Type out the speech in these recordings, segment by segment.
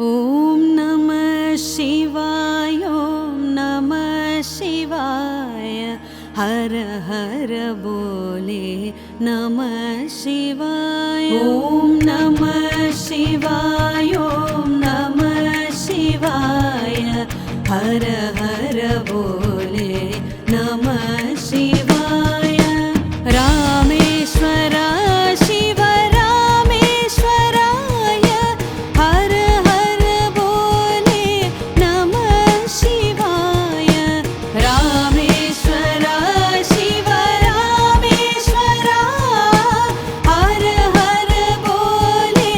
ॐ नमः शिवाय ॐ नमः शिवाय हर हर बोले नमः शिवाय ॐ नमः शिवाय ॐ नमः शिवाय हर हर बोले नमः शिवाय रामेश्वर शिव रामेश्वराय हर हर बोले नमः शिवाय रामेश्वर शिव रामेश्वरा हर हर बोले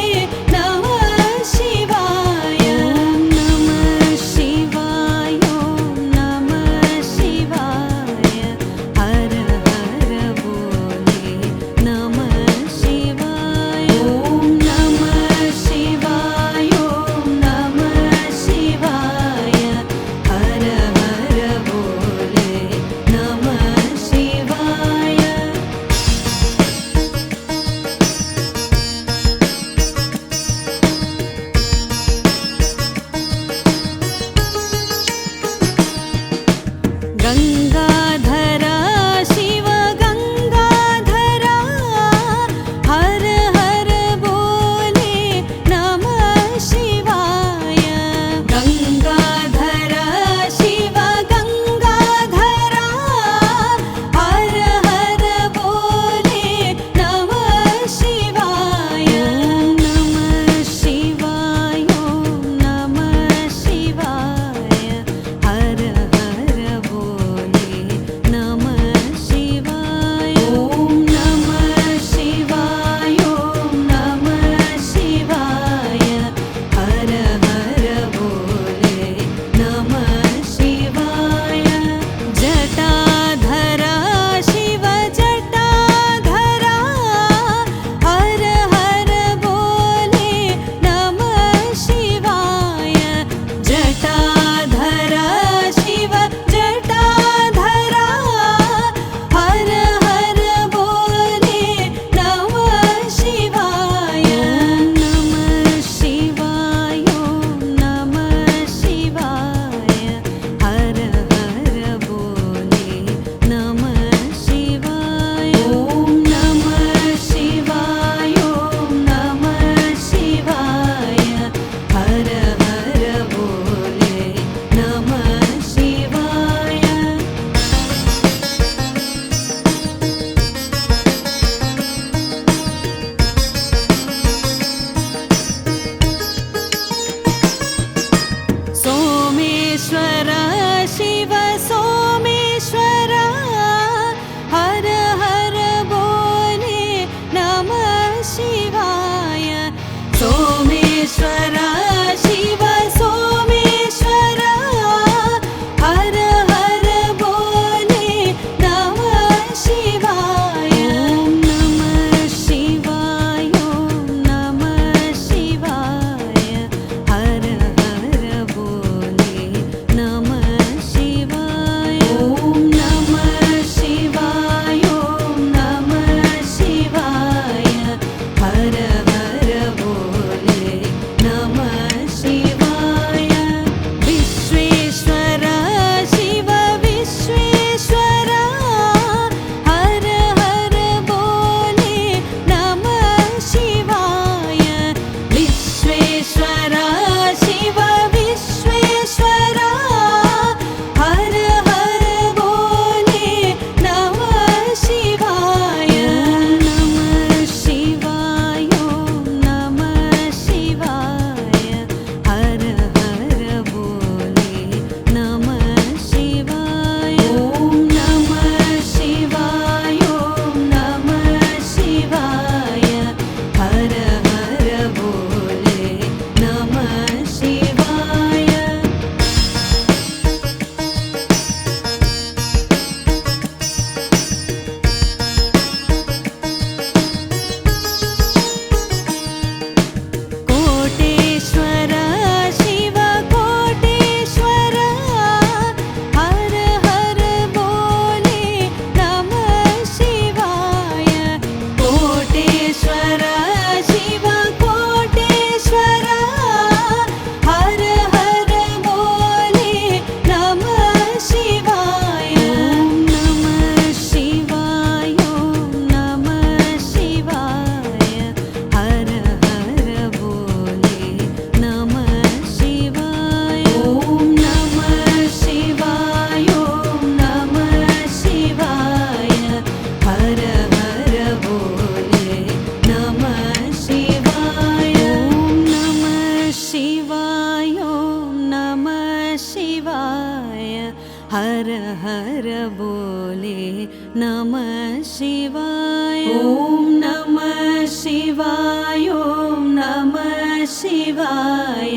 हर बोले नमः शिवाय। ओम नमः शिवाय, ओम नमः शिवाय,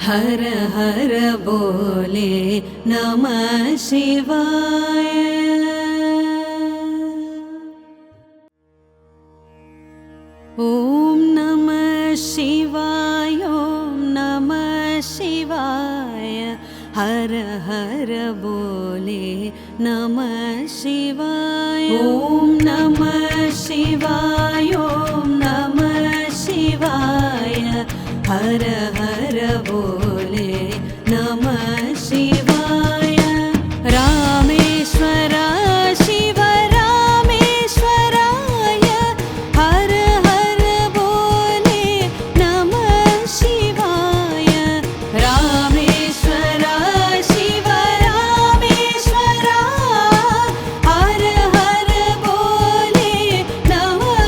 हर हर बोले नमः शिवाय। ओम नमः शिवाय, ओम नमः शिवाय, हर हर बोले नमः शिवाय। ओम नमः शिवाय, ओम नमः शिवाय, हर हर बोले नमः शिवाय। रामेश्वर शिव रामेश्वराय, हर हर बोले नमः शिवाय। रामेश्वर शिव रामेश्वरा, हर हर बोले नमः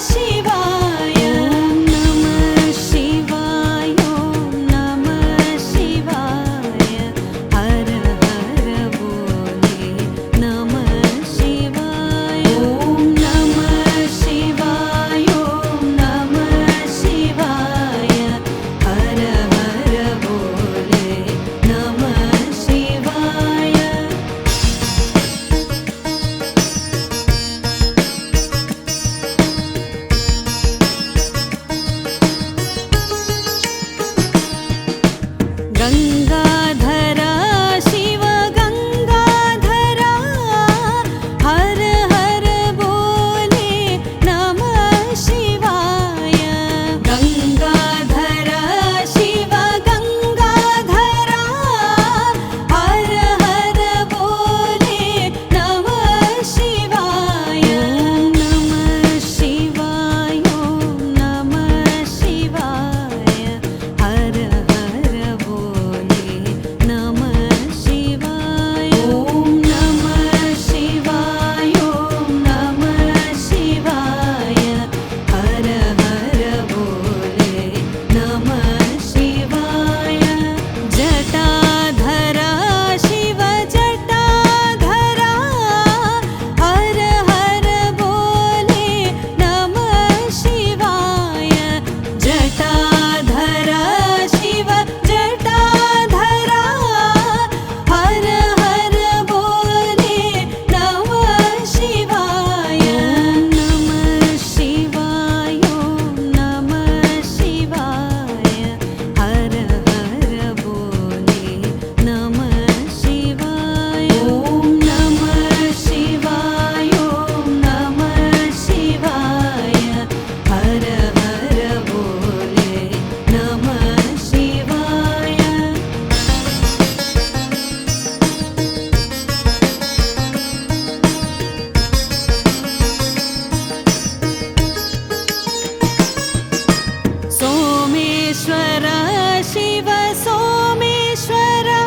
शिवाय। ओम नमः शिवाय, ओम नमः शिवाय, हर हर बोले नमः शिवाय। ओम नमः शिवाय, ओम नमः शिवाय, हर हर बोले नमः शिवाय। गंगाधरा शिव गंगाधरा, हर हर बोले नमः शिवाय। गंगाधरा शिव गंगाधरा, हर हर बोले नमः शिवाय। ओम नमः शिवाय, ओम नमः शिवाय, हर हर बोले नमः शिवाय। ओम नमः शिवाय, ओम नमः शिवाय, हर हर बोले नमः शिवाय। जटाधरा शिव जटाधरा, हर हर बोले नमः शिवाय। जटाधरा शिव जटाधरा, हर हर बोले नमः शिवाय। ओम नमः शिवाय, ओम नमः शिवाय, हर हर बोले नमः शिवाय। ओम नमः शिवाय, ओम नमः शिवाय, हर हर बोले नमः शिवाय। सोमेश्वर शिव सोमेश्वरा,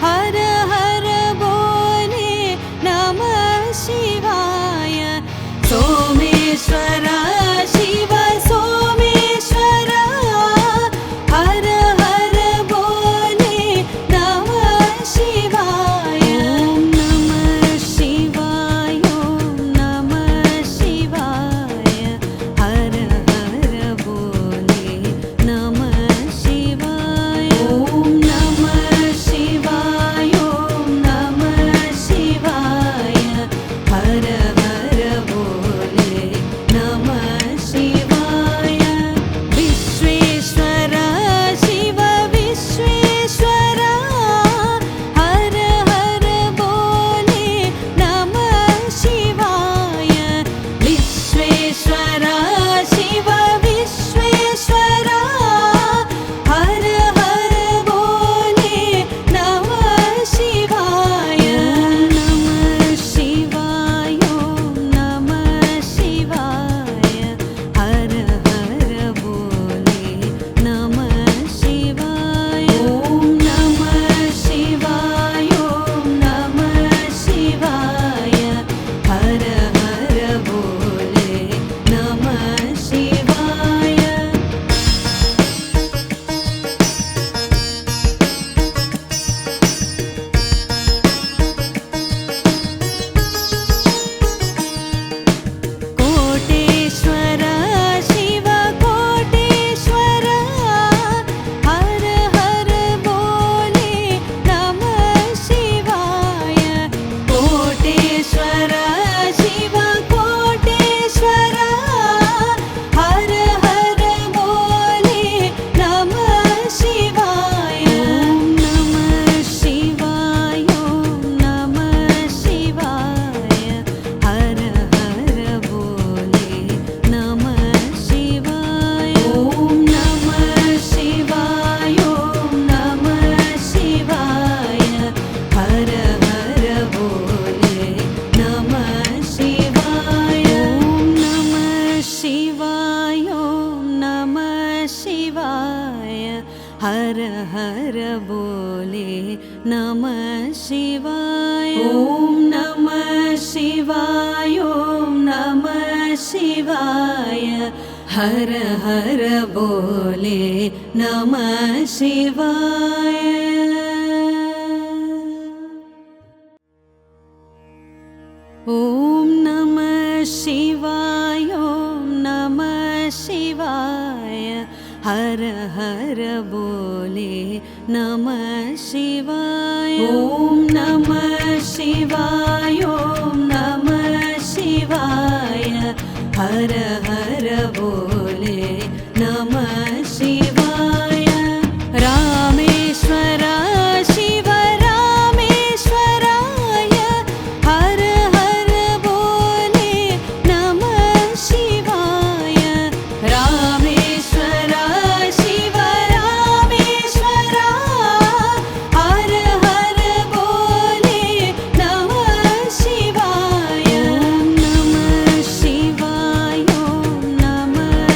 हर हर बोले नमः शिवाय। सोमेश्वर शिव सोमेश्वरा, हर हर बोले नमः शिवाय। ओम नमः शिवाय, ओम नमः शिवाय, हर हर बोले नमः हर हर बोले नमः शिवाय। ओम नमः शिवाय, ओम नमः शिवाय। हर हर बोले नमः शिवाय। ओम नमः शिवाय, ओम नमः शिवाय। हर हर बोले नमः शिवाय। ओम नमः शिवाय, ओम नमः शिवाय। हर हर बोले नमः शिवाय। रामेश्वर शिव रामेश्वराय। हर हर बोले नमः शिवाय। रामेश्वर शिव रामेश्वराय। हर हर बोले नमः शिवाय। ओम नमः शिवाय, ओम नमः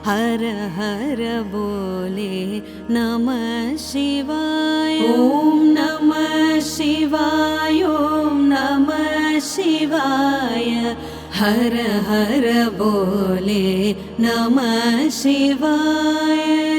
हर हर बोले नमः शिवाय ॐ नमः शिवाय ॐ नमः शिवाय हर हर बोले नमः शिवाय